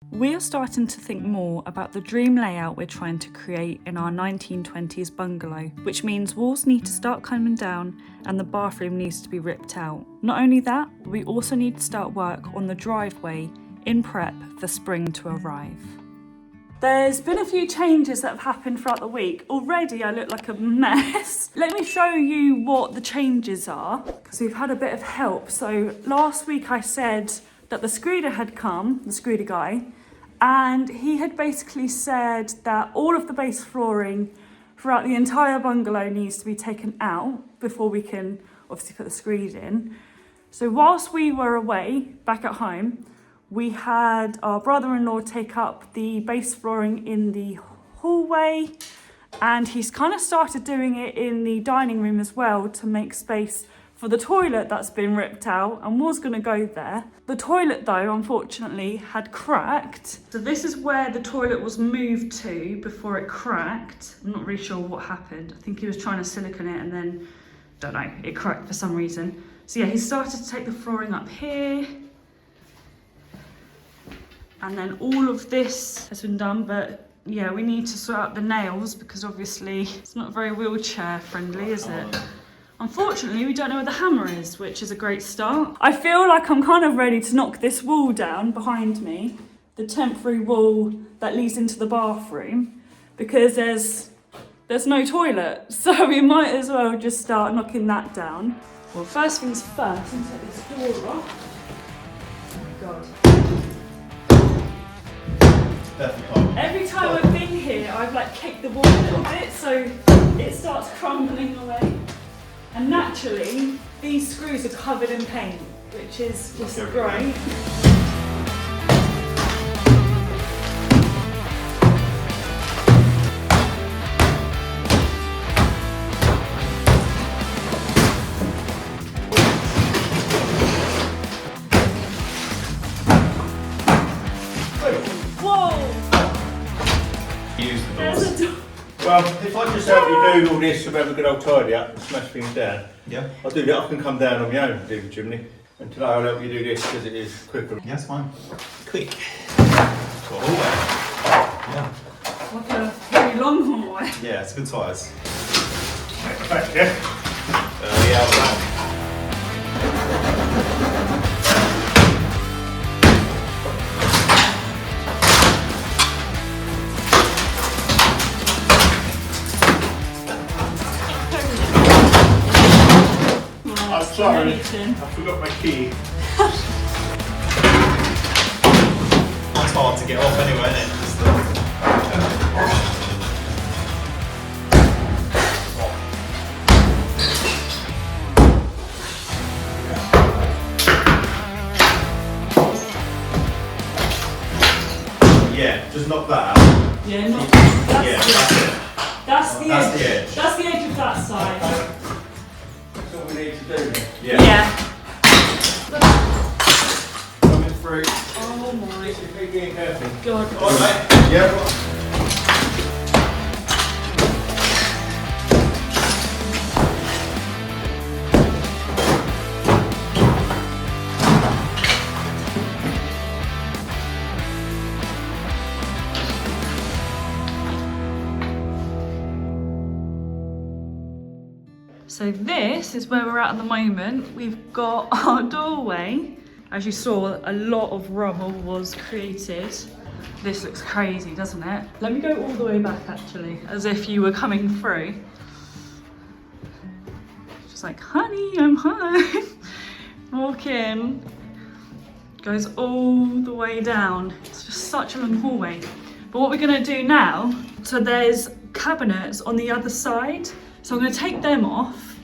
We are starting to think more about the dream layout we're trying to create in our 1920s bungalow, which means walls need to start coming down and the bathroom needs to be ripped out. Not only that, we also need to start work on the driveway in prep for spring to arrive. There's been a few changes that have happened throughout the week. Already I look like a mess. Let me show you what the changes are, because we've had a bit of help. So last week I said that the screeder had come, the screeder guy, and he had basically said that all of the base flooring throughout the entire bungalow needs to be taken out before we can obviously put the screed in. So whilst we were away back at home, we had our brother-in-law take up the base flooring in the hallway, and he's kind of started doing it in the dining room as well to make space for the toilet that's been ripped out and was going to go there. The toilet though, unfortunately, had cracked. So this is where the toilet was moved to before it cracked. I'm not really sure what happened. I think he was trying to silicone it and then, don't know, it cracked for some reason. So yeah, he started to take the flooring up here. And then all of this has been done, but yeah, we need to sort out the nails because obviously it's not very wheelchair friendly, is it? Unfortunately, we don't know where the hammer is, which is a great start. I feel like I'm kind of ready to knock this wall down behind me, the temporary wall that leads into the bathroom, because there's no toilet. So we might as well just start knocking that down. Well, first things first, I'm gonna take this door off. Oh God. Every time I've been here, I've like kicked the wall a little bit, so it starts crumbling away. And naturally, these screws are covered in paint, which is just great. Whoa! Use the There's doors. a door. Well, if I just help you do all this to have a good old tidy up and smash things down, Yeah. I'll do that. I can come down on my own and do the chimney. And today I'll help you do this because it is quicker. Yeah, it's fine. Quick. Got a hallway. Yeah. Like a very long hallway. Yeah, it's good size. Back here. Yeah, I'll back. I'm sorry, I forgot my key. It's hard to get off anyway, isn't it? Yeah, just knock that out. Yeah, not Yeah, that's it. That's the That's edge. the edge. That's the edge of that side. That's all we need to do then. Yeah. Coming through. Oh my This is me being careful. God. Alright, yeah. So this is where we're at the moment. We've got our doorway. As you saw, a lot of rubble was created. This looks crazy, doesn't it? Let me go all the way back actually, as if you were coming through. Just like, honey, I'm home. Walk in. Goes all the way down. It's just such a long hallway. But what we're gonna do now, so there's cabinets on the other side. So I'm gonna take them off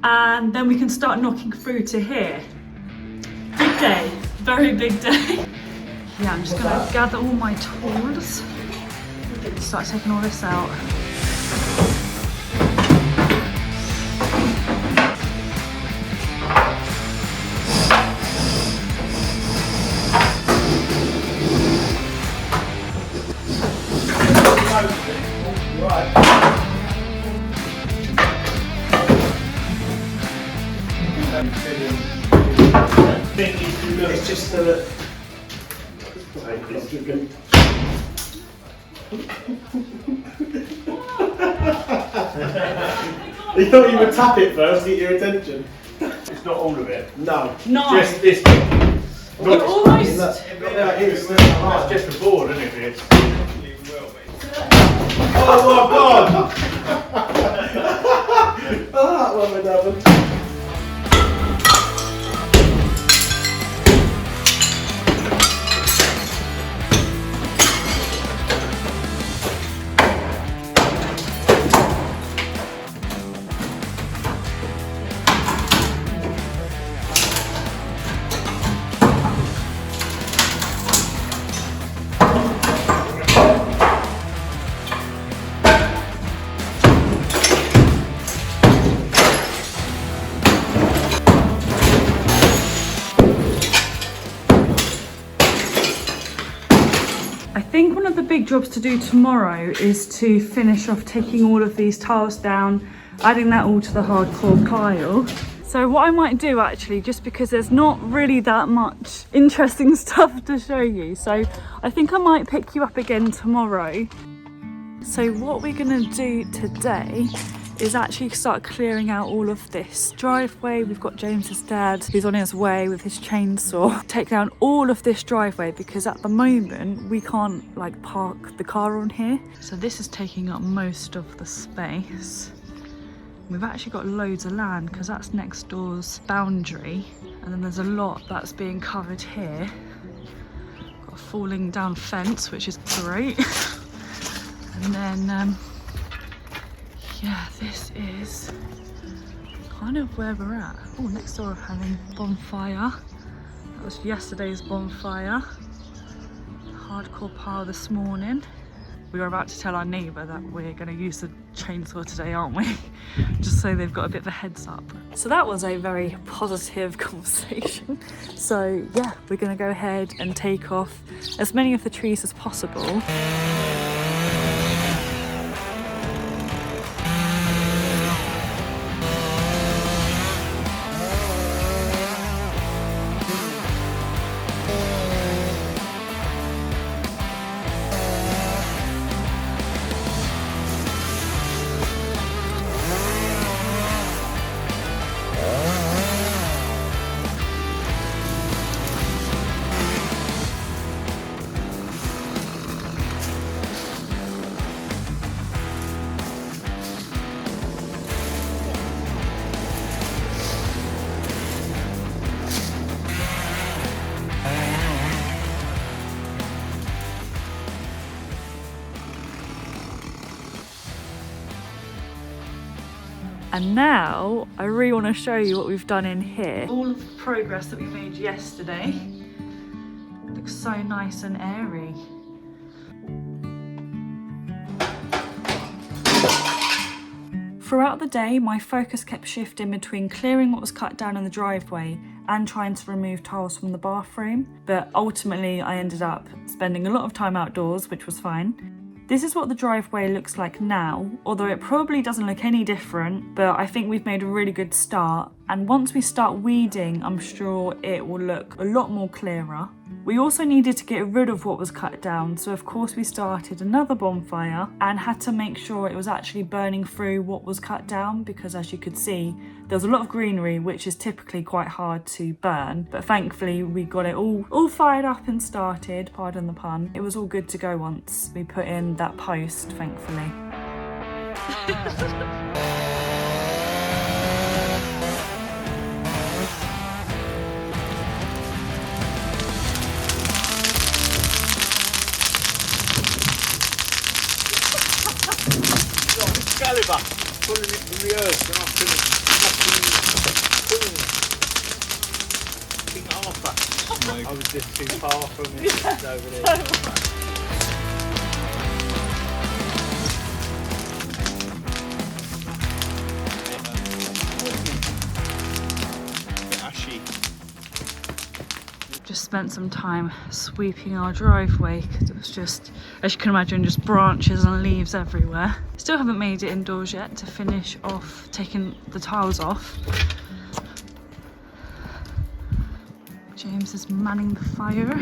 and then we can start knocking through to here. Big day, very big day. Yeah, I'm just gonna gather all my tools. Start taking all this out. It's just that He thought you would tap it first to get your attention. It's not all of it. No. No. Just this bit. You're almost. That's just a board, isn't it? This? Oh my god! Oh, that one would happen. I think one of the big jobs to do tomorrow is to finish off taking all of these tiles down, adding that all to the hardcore pile. So what I might do actually, just because there's not really that much interesting stuff to show you, so I think I might pick you up again tomorrow. So what we're gonna do today is actually start clearing out all of this driveway. We've got James's dad who's on his way with his chainsaw. Take down all of this driveway because at the moment we can't like park the car on here. So this is taking up most of the space. We've actually got loads of land because that's next door's boundary, and then there's a lot that's being covered here. Got a falling down fence, which is great. And then yeah, this is kind of where we're at. Oh, next door having bonfire. That was yesterday's bonfire. Hardcore pile this morning. We were about to tell our neighbour that we're going to use the chainsaw today, aren't we? Just so they've got a bit of a heads up. So that was a very positive conversation. So yeah, we're going to go ahead and take off as many of the trees as possible. And now I really want to show you what we've done in here. All of the progress that we made yesterday. It looks so nice and airy. Throughout the day, my focus kept shifting between clearing what was cut down in the driveway and trying to remove tiles from the bathroom. But ultimately, I ended up spending a lot of time outdoors, which was fine. This is what the driveway looks like now, although it probably doesn't look any different, but I think we've made a really good start. And once we start weeding, I'm sure it will look a lot more clearer. We also needed to get rid of what was cut down, so of course we started another bonfire and had to make sure it was actually burning through what was cut down, because as you could see, there was a lot of greenery, which is typically quite hard to burn, but thankfully we got it all fired up and started, pardon the pun. It was all good to go once we put in that post, thankfully. Caliber, pulling it from the earth and I can nothing arthur. I was just too far from it. It's over there. Ashy. Just spent some time sweeping our driveway because it was just, as you can imagine, just branches and leaves everywhere. Still haven't made it indoors yet to finish off taking the tiles off. James is manning the fire.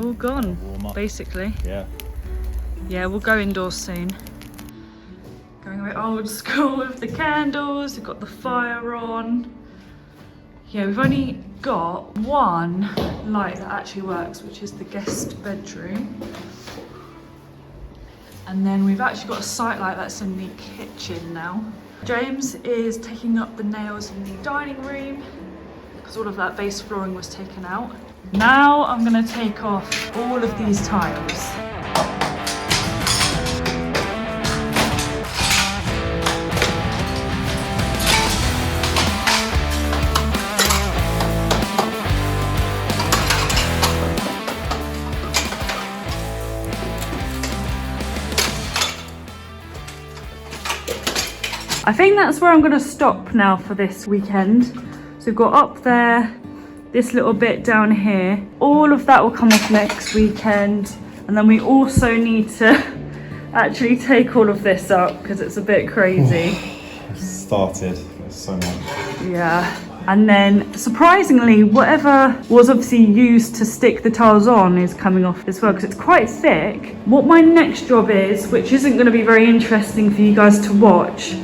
All gone, Warm up. basically. Yeah. Yeah, we'll go indoors soon. Going a bit old school with the candles, we've got the fire on. Yeah, we've only got one light that actually works, which is the guest bedroom. And then we've actually got a sight light that's in the kitchen now. James is taking up the nails in the dining room because all of that base flooring was taken out. Now I'm gonna take off all of these tiles. I think that's where I'm going to stop now for this weekend. So we've got up there, this little bit down here. All of that will come off next weekend. And then we also need to actually take all of this up because it's a bit crazy. Started. There's so much. Yeah. And then surprisingly, whatever was obviously used to stick the tiles on is coming off as well because it's quite thick. What my next job is, which isn't going to be very interesting for you guys to watch,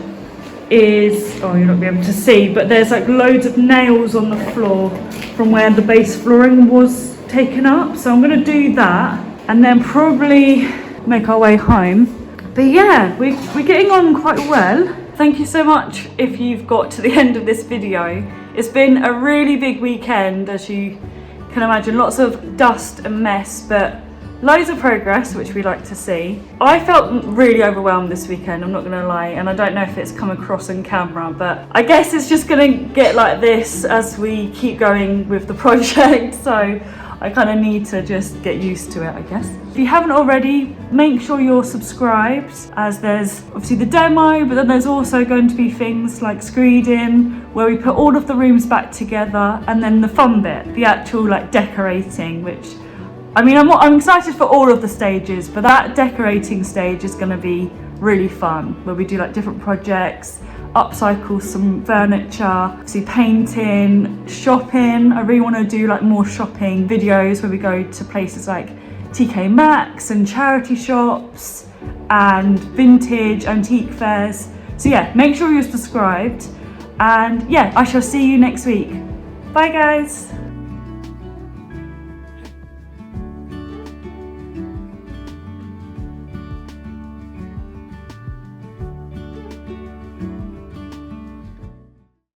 is, oh, you're not going to be able to see, but there's like loads of nails on the floor from where the base flooring was taken up. So I'm going to do that and then probably make our way home. But yeah, we're getting on quite well. Thank you so much if you've got to the end of this video. It's been a really big weekend, as you can imagine. Lots of dust and mess, but loads of progress, which we like to see. I felt really overwhelmed this weekend, I'm not gonna lie, and I don't know if it's come across on camera, but I guess it's just gonna get like this as we keep going with the project, so I kind of need to just get used to it, I guess. If you haven't already, make sure you're subscribed, as there's obviously the demo, but then there's also going to be things like screeding, where we put all of the rooms back together, and then the fun bit, the actual like decorating, which I mean, I'm excited for all of the stages, but that decorating stage is going to be really fun, where we do like different projects, upcycle some furniture, obviously painting, shopping. I really want to do like more shopping videos where we go to places like TK Maxx and charity shops and vintage antique fairs. So yeah, make sure you're subscribed, and yeah, I shall see you next week. Bye guys.